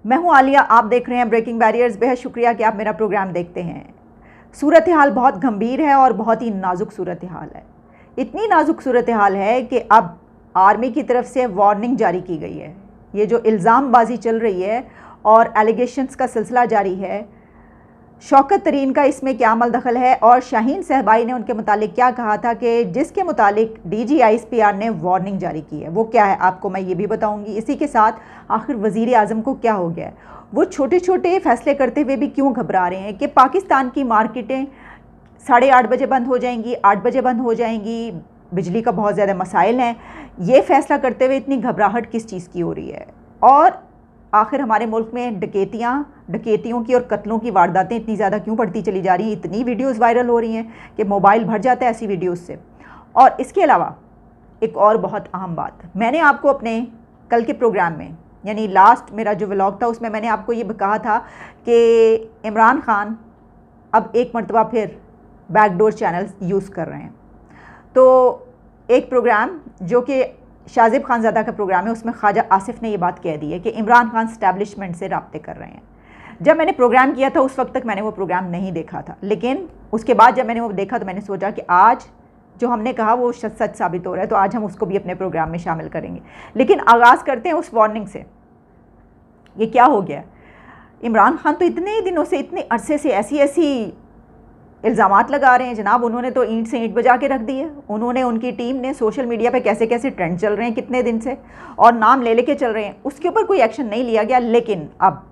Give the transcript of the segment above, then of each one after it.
मैं हूं आलिया, आप देख रहे हैं ब्रेकिंग बैरियर्स। बेहद शुक्रिया कि आप मेरा प्रोग्राम देखते हैं। सूरत हाल बहुत गंभीर है और बहुत ही नाजुक सूरत हाल है। इतनी नाजुक सूरत हाल है कि अब आर्मी की तरफ से वार्निंग जारी की गई है। ये जो इल्ज़ामबाजी चल रही है और एलिगेशंस का सिलसिला जारी है, शौकत तरीन का इसमें क्या अमल दखल है और शाहीन सहबाई ने उनके मुतालिक क्या कहा था कि जिसके मुतालिक DGISPR ने वार्निंग जारी की है, वो क्या है आपको मैं ये भी बताऊंगी। इसी के साथ आखिर वज़ीर आज़म को क्या हो गया है, वो छोटे छोटे फैसले करते हुए भी क्यों घबरा रहे हैं कि पाकिस्तान की मार्केटें 8:30 बजे बंद हो जाएंगी, 8 बजे बंद हो जाएंगी, बिजली का बहुत ज़्यादा मसाइल हैं। ये फ़ैसला करते हुए इतनी घबराहट किस चीज़ की हो रही है और आखिर हमारे मुल्क में डकैतियों की और कत्लों की वारदातें इतनी ज़्यादा क्यों बढ़ती चली जा रही हैं। इतनी वीडियोस वायरल हो रही हैं कि मोबाइल भर जाता है ऐसी वीडियोस से। और इसके अलावा एक और बहुत अहम बात, मैंने आपको अपने कल के प्रोग्राम में, यानी लास्ट मेरा जो व्लॉग था उसमें मैंने आपको ये कहा था कि इमरान खान अब एक मरतबा फिर बैकडोर चैनल यूज़ कर रहे हैं। तो एक प्रोग्राम जो कि शाजिब खानज़ादा का प्रोग्राम है, उसमें ख्वाजा आसिफ ने ये बात कह दी है कि इमरान खान स्टैब्लिशमेंट से राब्ते कर रहे हैं। जब मैंने प्रोग्राम किया था उस वक्त तक मैंने वो प्रोग्राम नहीं देखा था, लेकिन उसके बाद जब मैंने वो देखा तो मैंने सोचा कि आज जो हमने कहा वो सच साबित हो रहा है, तो आज हम उसको भी अपने प्रोग्राम में शामिल करेंगे। लेकिन आगाज़ करते हैं उस वार्निंग से। ये क्या हो गया? इमरान खान तो इतने दिनों से, इतने अरसे से ऐसी इल्ज़ामात लगा रहे हैं जनाब। उन्होंने तो ईंट से ईंट बजा के रख दी है। उन्होंने, उनकी टीम ने सोशल मीडिया पे कैसे कैसे ट्रेंड चल रहे हैं कितने दिन से और नाम ले लेके चल रहे हैं, उसके ऊपर कोई एक्शन नहीं लिया गया। लेकिन अब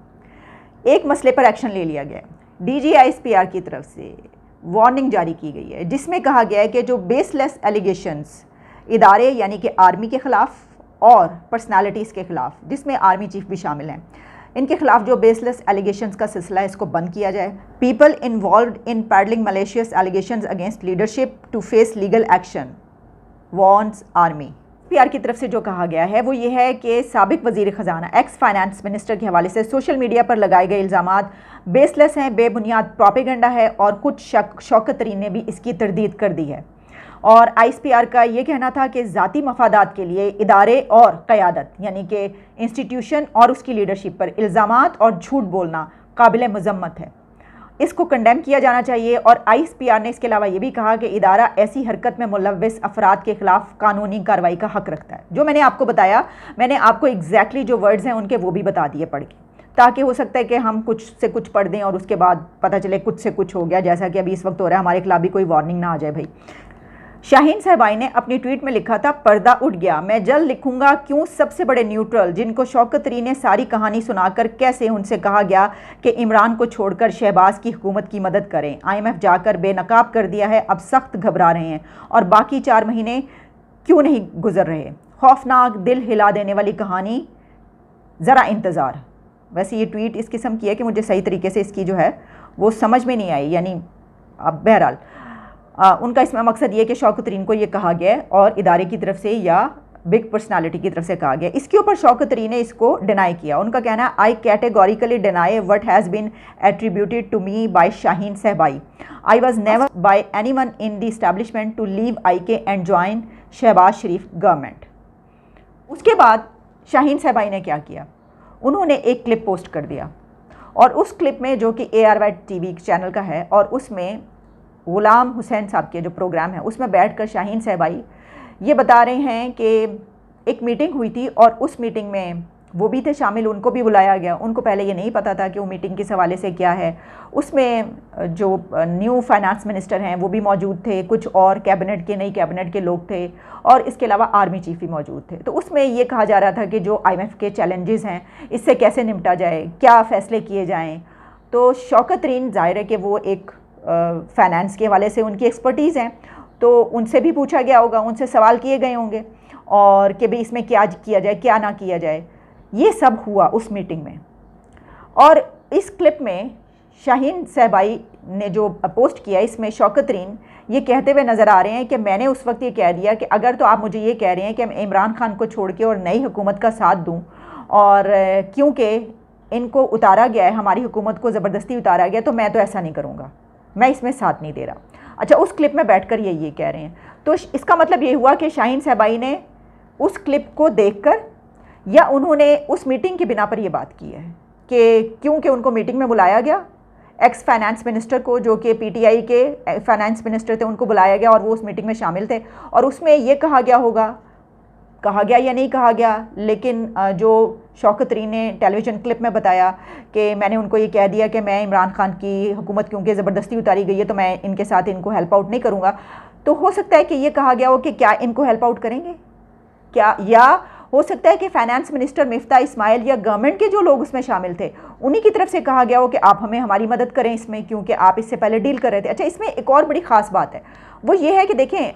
एक मसले पर एक्शन ले लिया गया। DGISPR की तरफ से वार्निंग जारी की गई है जिसमें कहा गया है कि जो बेसलेस एलिगेशंस इदारे यानी कि आर्मी के ख़िलाफ़ और पर्सनालिटीज़ के ख़िलाफ़, जिसमें आर्मी चीफ भी शामिल हैं, इनके खिलाफ जो बेसलेस एलिगेशंस का सिलसिला है इसको बंद किया जाए। People involved in peddling malicious allegations against leadership to face legal action warns army. PR की तरफ से जो कहा गया है वो ये है कि साबिक वज़ीर ख़जाना, एक्स फाइनेंस मिनिस्टर के हवाले से सोशल मीडिया पर लगाए गए इल्ज़ामात बेसलेस हैं, बेबुनियाद प्रोपेगेंडा है और कुछ शौकत तरीन ने भी इसकी तरदीद कर दी है। और ISPR का ये कहना था कि ज़ाती मफादात के लिए इदारे और क़यादत यानी कि इंस्टीट्यूशन और उसकी लीडरशिप पर इल्ज़ामात और झूठ बोलना काबिल मज़म्मत है, इसको कंडेम किया जाना चाहिए। और ISPR ने इसके अलावा ये भी कहा कि इदारा ऐसी हरकत में मुलव्वस अफराद के ख़िलाफ़ कानूनी कार्रवाई का हक़ रखता है। जो मैंने आपको बताया, मैंने आपको एग्जैक्टली जो वर्ड्स हैं उनके वो भी बता दिए पढ़ के, ताकि हो सकता है कि हम कुछ से कुछ पढ़ दें और उसके बाद पता चले कुछ से कुछ हो गया, जैसा कि अभी इस वक्त हो रहा है। हमारे खिलाफ भी कोई वार्निंग ना आ जाए भाई। शाहीन सहबाई ने अपनी ट्वीट में लिखा था, पर्दा उठ गया, मैं जल्द लिखूंगा क्यों सबसे बड़े न्यूट्रल जिनको शौकत तरीन ने सारी कहानी सुनाकर कैसे उनसे कहा गया कि इमरान को छोड़कर शहबाज की हुकूमत की मदद करें। IMF जाकर बेनकाब कर दिया है, अब सख्त घबरा रहे हैं और बाकी 4 महीने क्यों नहीं गुजर रहे। खौफनाक, दिल हिला देने वाली कहानी, ज़रा इंतज़ार। वैसे ये ट्वीट इस किस्म की है कि मुझे सही तरीके से इसकी जो है वो समझ में नहीं आई, यानी अब बहरहाल उनका इसमें मकसद ये कि शौकत तरीन को ये कहा गया और इदारे की तरफ से या बिग पर्सनालिटी की तरफ से कहा गया। इसके ऊपर शौकत तरीन ने इसको डिनाई किया। उनका कहना है, I categorically deny what has been attributed to me by Shaheen Sehbai. I was never by anyone in the establishment to leave IK and join Shahbaz Sharif government. उसके बाद शाहीन सहबाई ने क्या किया, उन्होंने एक क्लिप पोस्ट कर दिया और उस क्लिप में, जो कि ARY TV चैनल का है, और उसमें गुलाम हुसैन साहब के जो प्रोग्राम है उसमें बैठकर शाहीन सहबाई ये बता रहे हैं कि एक मीटिंग हुई थी और उस मीटिंग में वो भी थे शामिल, उनको भी बुलाया गया। उनको पहले ये नहीं पता था कि वो मीटिंग किस हवाले से क्या है। उसमें जो न्यू फाइनेंस मिनिस्टर हैं वो भी मौजूद थे, कुछ और कैबिनेट के, नई कैबिनेट के लोग थे और इसके अलावा आर्मी चीफ भी मौजूद थे। तो उसमें ये कहा जा रहा था कि जो IMF के चैलेंजेस हैं इससे कैसे निपटा जाए, क्या फ़ैसले किए जाएँ। तो शौकत तरीन, ज़ाहिर है कि वो एक फाइनेंस के हवाले से उनकी एक्सपर्टीज़ हैं, तो उनसे भी पूछा गया होगा, उनसे सवाल किए गए होंगे और कि भाई इसमें क्या किया जाए, क्या ना किया जाए। ये सब हुआ उस मीटिंग में। और इस क्लिप में शाहीन सहबाई ने जो पोस्ट किया, इसमें शौकत तरीन ये कहते हुए नज़र आ रहे हैं कि मैंने उस वक्त ये कह दिया कि अगर तो आप मुझे ये कह रहे हैं कि मैं इमरान खान को छोड़ के और नई हुकूमत का साथ दूँ, और क्योंकि इनको उतारा गया है, हमारी हुकूमत को ज़बरदस्ती उतारा गया, तो मैं तो ऐसा नहीं करूँगा, मैं इसमें साथ नहीं दे रहा। अच्छा, उस क्लिप में बैठकर ये कह रहे हैं। तो इसका मतलब ये हुआ कि शाहीन सहबाई ने उस क्लिप को देखकर या उन्होंने उस मीटिंग की बिना पर ये बात की है कि क्योंकि उनको मीटिंग में बुलाया गया, एक्स फाइनेंस मिनिस्टर को जो कि पीटीआई के फाइनेंस मिनिस्टर थे उनको बुलाया गया और वो उस मीटिंग में शामिल थे, और उसमें ये कहा गया होगा, कहा गया या नहीं कहा गया, लेकिन जो शौकत तरीन ने टेलीविज़न क्लिप में बताया कि मैंने उनको ये कह दिया कि मैं इमरान खान की हुकूमत क्योंकि ज़बरदस्ती उतारी गई है तो मैं इनके साथ इनको हेल्प आउट नहीं करूँगा। तो हो सकता है कि ये कहा गया हो कि क्या इनको हेल्प आउट करेंगे क्या, या हो सकता है कि फाइनेंस मिनिस्टर मिफ्ता इस्माइल या गवर्नमेंट के जो लोग उसमें शामिल थे उन्हीं की तरफ से कहा गया हो कि आप हमें हमारी मदद करें इसमें, क्योंकि आप इससे पहले डील कर रहे थे। अच्छा, इसमें एक और बड़ी ख़ास बात है, वो ये है कि देखें,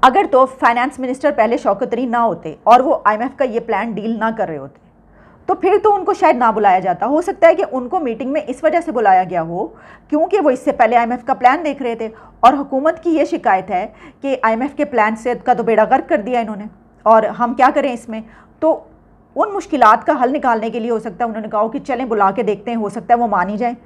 अगर तो फाइनेंस मिनिस्टर पहले शौकत तरीन ना होते और वो IMF का ये प्लान डील ना कर रहे होते तो फिर तो उनको शायद ना बुलाया जाता। हो सकता है कि उनको मीटिंग में इस वजह से बुलाया गया हो क्योंकि वो इससे पहले IMF का प्लान देख रहे थे, और हुकूमत की ये शिकायत है कि IMF के प्लान से का तो बेड़ा गर्क कर दिया इन्होंने और हम क्या करें इसमें। तो उन मुश्किलात का हल निकालने के लिए हो सकता है उन्होंने कहा कि चलें बुला के देखते हैं, हो सकता है वो मान ही जाए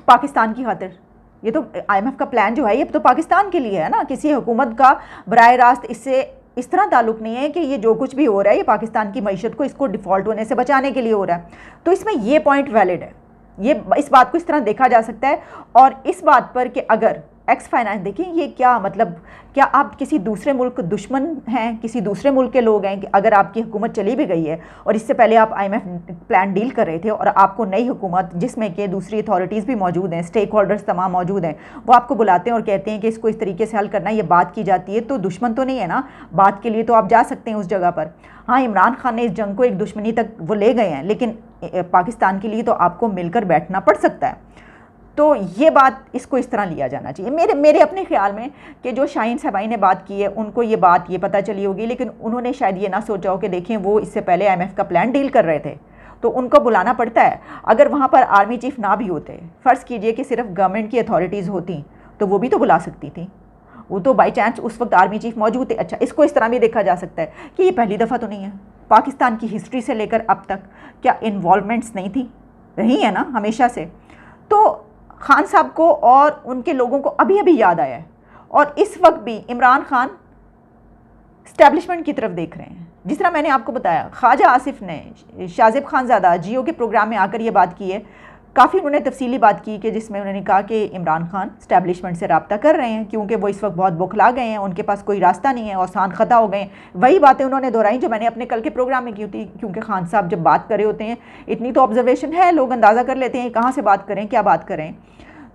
पाकिस्तान की खातिर। ये तो IMF का प्लान जो है ये तो पाकिस्तान के लिए है ना, किसी हुकूमत का बराह रास्त इससे इस तरह ताल्लुक़ नहीं है कि ये जो कुछ भी हो रहा है ये पाकिस्तान की मईशत को इसको डिफ़ॉल्ट होने से बचाने के लिए हो रहा है। तो इसमें ये पॉइंट वैलिड है, ये इस बात को इस तरह देखा जा सकता है। और इस बात पर कि अगर एक्स फाइनेंस, देखिए ये क्या मतलब, क्या आप किसी दूसरे मुल्क दुश्मन हैं, किसी दूसरे मुल्क के लोग हैं कि अगर आपकी हुकूमत चली भी गई है और इससे पहले आप IMF प्लान डील कर रहे थे और आपको नई हुकूमत जिसमें कि दूसरी अथॉरिटीज़ भी मौजूद हैं, स्टेक होल्डर्स तमाम मौजूद हैं, वो आपको बुलाते हैं और कहते हैं कि इसको इस तरीके से हल करना है, ये बात की जाती है, तो दुश्मन तो नहीं है ना, बात के लिए तो आप जा सकते हैं उस जगह पर। हाँ, इमरान खान ने इस जंग को एक दुश्मनी तक वो ले गए हैं, लेकिन पाकिस्तान के लिए तो आपको मिलकर बैठना पड़ सकता है। तो ये बात, इसको इस तरह लिया जाना चाहिए मेरे अपने ख्याल में कि जो शाहीन साहबाई ने बात की है उनको ये बात ये पता चली होगी, लेकिन उन्होंने शायद ये ना सोचा हो कि देखें वो इससे पहले IMF का प्लान डील कर रहे थे तो उनको बुलाना पड़ता है। अगर वहाँ पर आर्मी चीफ ना भी होते, फ़र्ज़ कीजिए कि सिर्फ गवर्नमेंट की अथॉरिटीज़ होती तो वो भी तो बुला सकती थी, वो तो बाई चांस उस वक्त आर्मी चीफ मौजूद थे। अच्छा, इसको इस तरह भी देखा जा सकता है कि ये पहली दफ़ा तो नहीं है, पाकिस्तान की हिस्ट्री से लेकर अब तक क्या इन्वॉल्वमेंट्स नहीं थी, रही है ना हमेशा से। तो खान साहब को और उनके लोगों को अभी अभी याद आया है और इस वक्त भी इमरान खान स्टैब्लिशमेंट की तरफ देख रहे हैं। जिस तरह मैंने आपको बताया, ख्वाजा आसिफ ने शाजिब खानज़ादा जियो के प्रोग्राम में आकर ये बात की है, काफ़ी उन्होंने तफसीली बात की कि जिसमें उन्होंने कहा कि इमरान खान स्टैब्लिशमेंट से रब्ता कर रहे हैं क्योंकि वो इस वक्त बहुत बौखला गए हैं, उनके पास कोई रास्ता नहीं है और सान ख़ता हो गए हैं। वही बातें उन्होंने दोहराई जो मैंने अपने कल के प्रोग्राम में की थी, क्योंकि खान साहब जब बात कर रहे होते हैं इतनी तो ऑब्जर्वेशन है, लोग अंदाज़ा कर लेते हैं कहाँ से बात करें, क्या बात करें।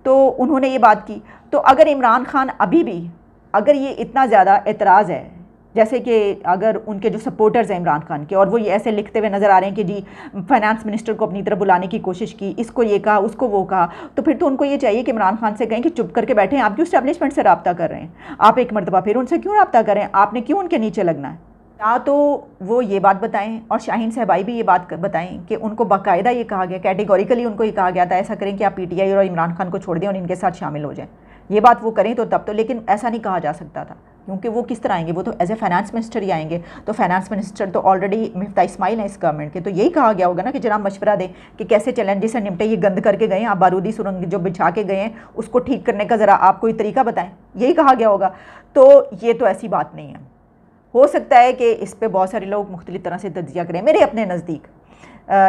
तो उन्होंने ये बात की। तो अगर इमरान खान अभी भी, अगर ये इतना ज़्यादा एतराज़ है, जैसे कि अगर उनके जो सपोर्टर्स हैं इमरान खान के और वो ये ऐसे लिखते हुए नज़र आ रहे हैं कि जी फाइनेंस मिनिस्टर को अपनी तरफ बुलाने की कोशिश की, इसको ये कहा उसको वो कहा, तो फिर तो उनको ये चाहिए कि इमरान खान से कहें कि चुप करके बैठें, आप क्यों स्टैब्लिशमेंट से रब्ता कर रहे हैं, आप एक मरतबा फिर उनसे क्यों रब्ता करें, आपने क्यों उनके नीचे लगना है। या तो वो ये बात बताएं और शाहीन साहबाई भी ये बात बताएं कि उनको बाकायदा ये कहा गया, कैटेगोरिकली उनको ये कहा गया था ऐसा करें कि आप PTI और इमरान खान को छोड़ दें और इनके साथ शामिल हो जाएं, ये बात वो करें तो तब तो। लेकिन ऐसा नहीं कहा जा सकता था क्योंकि वो किस तरह आएंगे, वो तो एज ए फाइनेंस मिनिस्टर ही आएंगे। तो फाइनेंस मिनिस्टर तो ऑलरेडी मिफ्ता इस्माइल है इस गवर्नमेंट के, तो यही कहा गया होगा ना कि जनाब मशवरा दें कि कैसे चैलेंजेस से निपटे, ये गंद करके गए हैं आप, बारूदी सुरंग जो बिछा के गए हैं उसको ठीक करने का ज़रा आप कोई तरीका बताएं, यही कहा गया होगा। तो ये तो ऐसी बात नहीं है। हो सकता है कि इस पर बहुत सारे लोग मुख्तलिफ तरह से तज्जिया करें। मेरे अपने नज़दीक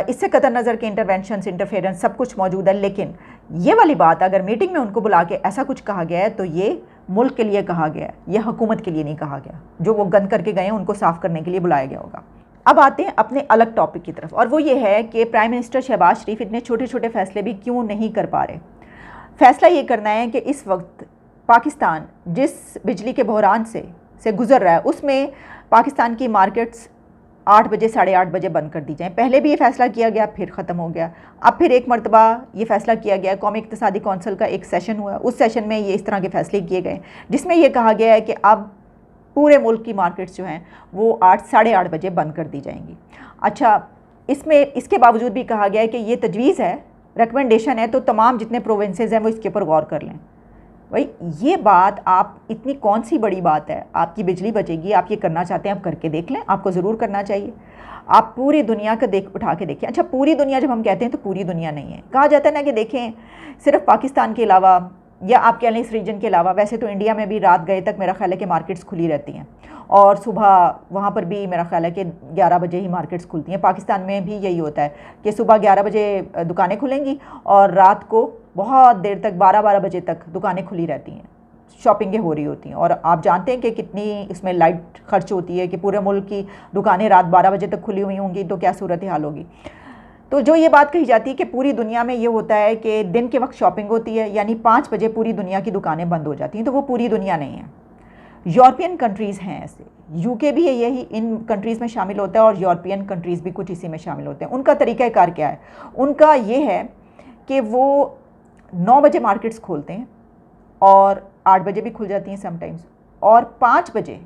इससे कतर नज़र के इंटरवेंशंस, इंटरफेरेंस सब कुछ मौजूद है, लेकिन ये वाली बात अगर मीटिंग में उनको बुला के ऐसा कुछ कहा गया है तो ये मुल्क के लिए कहा गया है, ये हुकूमत के लिए नहीं कहा गया। जो वो गंद करके गए हैं उनको साफ़ करने के लिए बुलाया गया होगा। अब आते हैं अपने अलग टॉपिक की तरफ, और वो ये है कि प्राइम मिनिस्टर शहबाज शरीफ इतने छोटे छोटे फ़ैसले भी क्यों नहीं कर पा रहे। फ़ैसला ये करना है कि इस वक्त पाकिस्तान जिस बिजली के बहरान से गुज़र रहा है उसमें पाकिस्तान की मार्केट्स 8 बजे 8:30 बजे बंद कर दी जाएँ। पहले भी ये फ़ैसला किया गया, फिर ख़त्म हो गया, अब फिर एक मरतबा ये फ़ैसला किया गया। कौमी इक़्तिसादी कौंसिल का एक सेशन हुआ, उस सेशन में ये इस तरह के फ़ैसले किए गए जिसमें यह कहा गया है कि अब पूरे मुल्क की मार्केट्स जो हैं वो 8 साढ़े 8 बजे बंद कर दी जाएंगी। अच्छा, इसके बावजूद भी कहा गया है कि ये तजवीज़ है, रिकमेंडेशन है, तो तमाम जितने प्रोविंसेस हैं वो इसके ऊपर गौर कर लें। भाई ये बात, आप इतनी कौन सी बड़ी बात है, आपकी बिजली बचेगी, आप ये करना चाहते हैं आप करके देख लें, आपको ज़रूर करना चाहिए। आप पूरी दुनिया का उठा के देखें। अच्छा, पूरी दुनिया जब हम कहते हैं तो पूरी दुनिया नहीं है, कहा जाता है ना कि देखें सिर्फ पाकिस्तान के अलावा या आप कह लें इस रीजन के अलावा, वैसे तो इंडिया में भी रात गए तक मेरा ख्याल है कि मार्केट्स खुली रहती हैं और सुबह वहाँ पर भी मेरा ख्याल है कि 11 बजे ही मार्केट्स खुलती हैं। पाकिस्तान में भी यही होता है कि सुबह 11 बजे दुकानें खुलेंगी और रात को बहुत देर तक 12-12 बजे तक दुकानें खुली रहती हैं, शॉपिंगें हो रही होती हैं। और आप जानते हैं कि कितनी इसमें लाइट खर्च होती है कि पूरे मुल्क की दुकानें रात 12 बजे तक खुली हुई होंगी तो क्या सूरत हाल होगी। तो जो ये बात कही जाती है कि पूरी दुनिया में ये होता है कि दिन के वक्त शॉपिंग होती है, यानी 5 बजे पूरी दुनिया की दुकानें बंद हो जाती हैं, तो वो पूरी दुनिया नहीं है। यूरोपियन कंट्रीज़ हैं ऐसे, यूके भी यही इन कंट्रीज़ में शामिल होता है और यूरोपियन कंट्रीज़ भी कुछ इसी में शामिल होते हैं। उनका तरीक़ाकार क्या है? उनका ये है कि वो 9 बजे मार्केट्स खोलते हैं और 8 बजे भी खुल जाती हैं समटाइम्स, और 5 बजे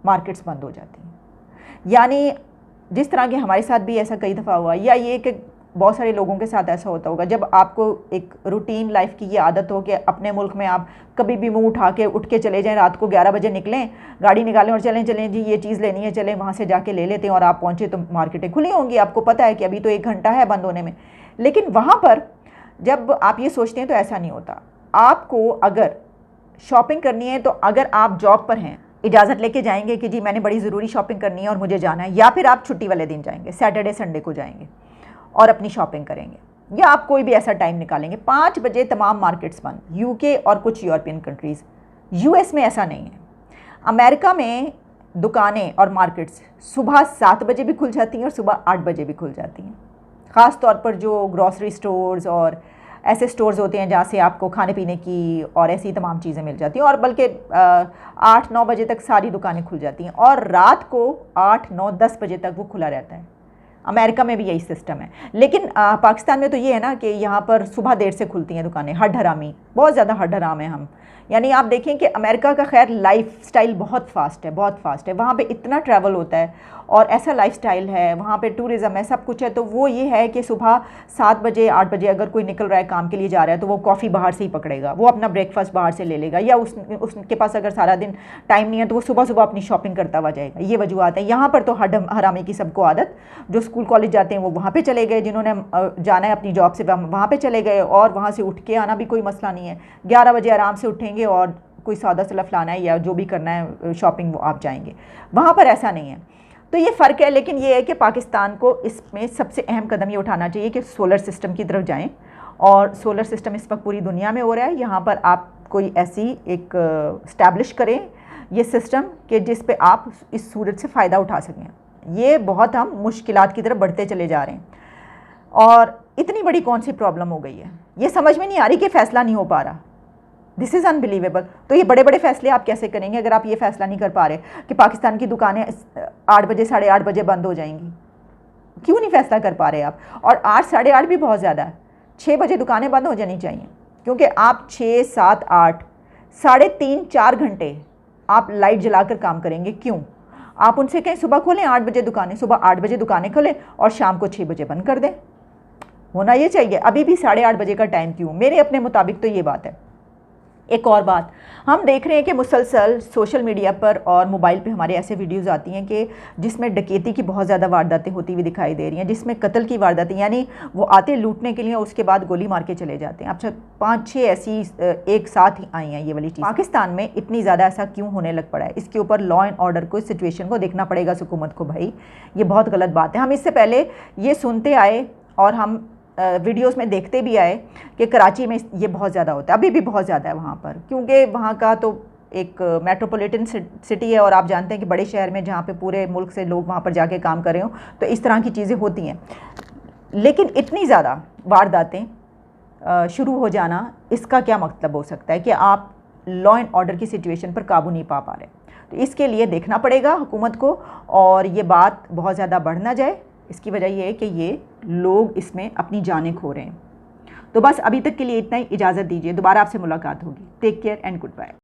मार्केट्स बंद हो जाती हैं। यानी जिस तरह के हमारे साथ भी ऐसा कई दफ़ा हुआ, या ये कि बहुत सारे लोगों के साथ ऐसा होता होगा, जब आपको एक रूटीन लाइफ की ये आदत हो कि अपने मुल्क में आप कभी भी मुंह उठ के चले जाएं, रात को 11 बजे निकलें, गाड़ी निकालें और चलें जी ये चीज़ लेनी है, चलें वहाँ से जाके ले लेते हैं, और आप पहुँचे तो मार्केटें खुली होंगी, आपको पता है कि अभी तो 1 घंटा है बंद होने में। लेकिन वहाँ पर जब आप ये सोचते हैं तो ऐसा नहीं होता। आपको अगर शॉपिंग करनी है तो अगर आप जॉब पर हैं, इजाज़त लेके जाएंगे कि जी मैंने बड़ी ज़रूरी शॉपिंग करनी है और मुझे जाना है, या फिर आप छुट्टी वाले दिन जाएंगे, सैटरडे संडे को जाएंगे और अपनी शॉपिंग करेंगे, या आप कोई भी ऐसा टाइम निकालेंगे, 5 बजे तमाम मार्केट्स बंद। यूके और कुछ यूरोपियन कंट्रीज़, यूएस में ऐसा नहीं है। अमेरिका में दुकानें और मार्केट्स सुबह 7 बजे भी खुल जाती हैं और सुबह 8 बजे भी खुल जाती हैं। ख़ास तौर पर जो ग्रॉसरी स्टोर्स और ऐसे स्टोर्स होते हैं जहाँ से आपको खाने पीने की और ऐसी तमाम चीज़ें मिल जाती हैं, और बल्कि 8-9 बजे तक सारी दुकानें खुल जाती हैं, और रात को 8-9-10 बजे तक वो खुला रहता है। अमेरिका में भी यही सिस्टम है। लेकिन पाकिस्तान में तो ये है ना कि यहाँ पर सुबह देर से खुलती हैं दुकानें, हड हरामी, बहुत ज़्यादा हड हराम है हम। यानी आप देखें कि अमेरिका का खैर लाइफ स्टाइल बहुत फ़ास्ट है, बहुत फ़ास्ट है। वहाँ पे इतना ट्रैवल होता है और ऐसा लाइफ स्टाइल है, वहाँ पे टूरिज़्म है, सब कुछ है। तो वो ये है कि सुबह 7 बजे 8 बजे अगर कोई निकल रहा है काम के लिए जा रहा है तो वो कॉफ़ी बाहर से ही पकड़ेगा, वो अपना ब्रेकफास्ट बाहर से ले लेगा, या उसके पास अगर सारा दिन टाइम नहीं है तो वो सुबह सुबह अपनी शॉपिंग करता हुआ जाएगा। ये वजूहत है। यहाँ पर तो हड हरामी की सबको आदत, जो स्कूल कॉलेज जाते हैं वो वहाँ पर चले गए, जिन्होंने जाना है अपनी जॉब से वहाँ पर चले गए, और वहाँ से उठ के आना भी कोई मसला नहीं है। 11 बजे आराम से उठेंगे और कोई सौदा सलफ लाना है या जो भी करना है शॉपिंग, वो आप जाएंगे। वहाँ पर ऐसा नहीं है। तो ये फ़र्क है। लेकिन ये है कि पाकिस्तान को इसमें सबसे अहम कदम ये उठाना चाहिए कि सोलर सिस्टम की तरफ जाएं, और सोलर सिस्टम इस वक्त पूरी दुनिया में हो रहा है। यहाँ पर आप कोई ऐसी एक इस्टेब्लिश करें ये सिस्टम कि जिस पे आप इस सूरज से फ़ायदा उठा सकें। ये बहुत हम मुश्किलात की तरफ बढ़ते चले जा रहे हैं, और इतनी बड़ी कौन सी प्रॉब्लम हो गई है ये समझ में नहीं आ रही कि फ़ैसला नहीं हो पा रहा। This is unbelievable. तो ये बड़े बड़े फ़ैसले आप कैसे करेंगे अगर आप ये फ़ैसला नहीं कर पा रहे कि पाकिस्तान की दुकानें 8 बजे 8:30 बजे बंद हो जाएंगी? क्यों नहीं फ़ैसला कर पा रहे आप? और 8 8:30 भी बहुत ज़्यादा है, 6 बजे दुकानें बंद हो जानी चाहिए, क्योंकि आप 6 7 8 3.5-4 घंटे आप लाइट जलाकर काम करेंगे। क्यों? आप उनसे कहें सुबह खोलें 8 बजे दुकानें, सुबह 8 बजे दुकानें खोलें और शाम को 6 बजे बंद कर दें। होना ये चाहिए। अभी भी 8:30 बजे का टाइम क्यों? मेरे अपने मुताबिक तो ये बात है। एक और बात, हम देख रहे हैं कि मुसलसल सोशल मीडिया पर और मोबाइल पे हमारे ऐसे वीडियोस आती हैं कि जिसमें डकैती की बहुत ज़्यादा वारदातें होती हुई दिखाई दे रही हैं, जिसमें कत्ल की वारदातें, यानी वो आते लूटने के लिए उसके बाद गोली मार के चले जाते हैं। अब 5-6 ऐसी एक साथ ही आई हैं ये वाली चीज़। पाकिस्तान में इतनी ज़्यादा ऐसा क्यों होने लग पड़ा है? इसके ऊपर लॉ एंड ऑर्डर को, सिचुएशन को देखना पड़ेगा हुकूमत को। भाई ये बहुत गलत बात है। हम इससे पहले ये सुनते आए और हम वीडियोस में देखते भी आए कि कराची में ये बहुत ज़्यादा होता है, अभी भी बहुत ज़्यादा है वहाँ पर, क्योंकि वहाँ का तो एक मेट्रोपॉलिटन सिटी है, और आप जानते हैं कि बड़े शहर में जहाँ पे पूरे मुल्क से लोग वहाँ पर जाके काम कर रहे हो तो इस तरह की चीज़ें होती हैं। लेकिन इतनी ज़्यादा वारदातें शुरू हो जाना, इसका क्या मतलब हो सकता है कि आप लॉ एंड ऑर्डर की सिचुएशन पर काबू नहीं पा रहे? तो इसके लिए देखना पड़ेगा हुकूमत को, और ये बात बहुत ज़्यादा बढ़ ना जाए। इसकी वजह यह है कि ये लोग इसमें अपनी जानें खो रहे हैं। तो बस अभी तक के लिए इतना ही, इजाज़त दीजिए। दोबारा आपसे मुलाकात होगी। Take care and good bye.